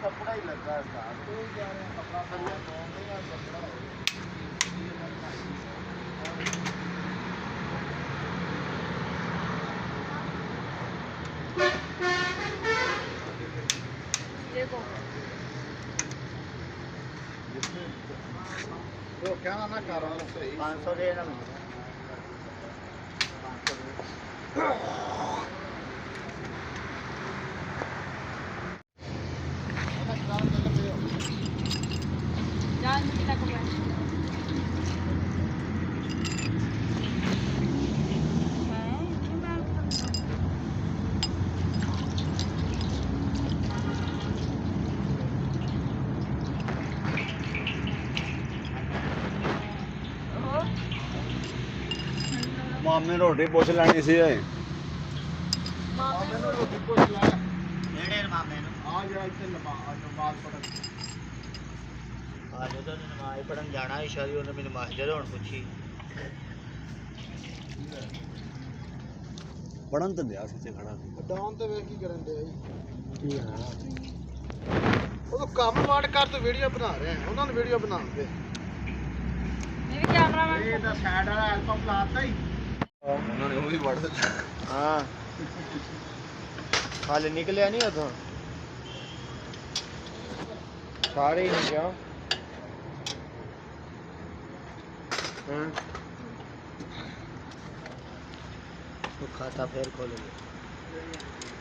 कपड़ा ही लगा था कपड़ा तो क्या ना कर रहा हूँ 500 देना मामे रोटी पुछ लैनी सी मामे रोटी पुछ लै नेड़े मामे आ जा इत्थे नमाज पढ़न आज तो नमाज पढ़न जाना ईशा दी उन्हें मैनू मस्जिद हुण पुछी पढ़न तो दिया सच्चे खड़ा डाउन ते वे की करन दे की हां ਉਹ ਤਾਂ ਕੰਮ ਵਾਟ ਕਰ ਤੇ ਵੀਡੀਓ ਬਣਾ ਰਹੇ ਆ ਉਹਨਾਂ ਨੂੰ ਵੀਡੀਓ ਬਣਾ ਦੇ ਮੇਰੀ ਕੈਮਰਾਮੈਨ ਇਹ ਤਾਂ ਸਾਈਡ ਵਾਲਾ ਐਲਬਮ ਲਾਤਾ ਹੀ ਉਹਨਾਂ ਨੇ ਉਹ ਵੀ ਵੜ ਦਿੱਤਾ ਹਾਂ ਹਾਲੇ ਨਿਕਲਿਆ ਨਹੀਂ ਉਥੋਂ ਸਾਰੇ ਹੀ ਨਹੀਂ ਗਿਆ ਹਾਂ ਉਹ ਖਾਤਾ ਫੇਰ ਖੋਲੇਗਾ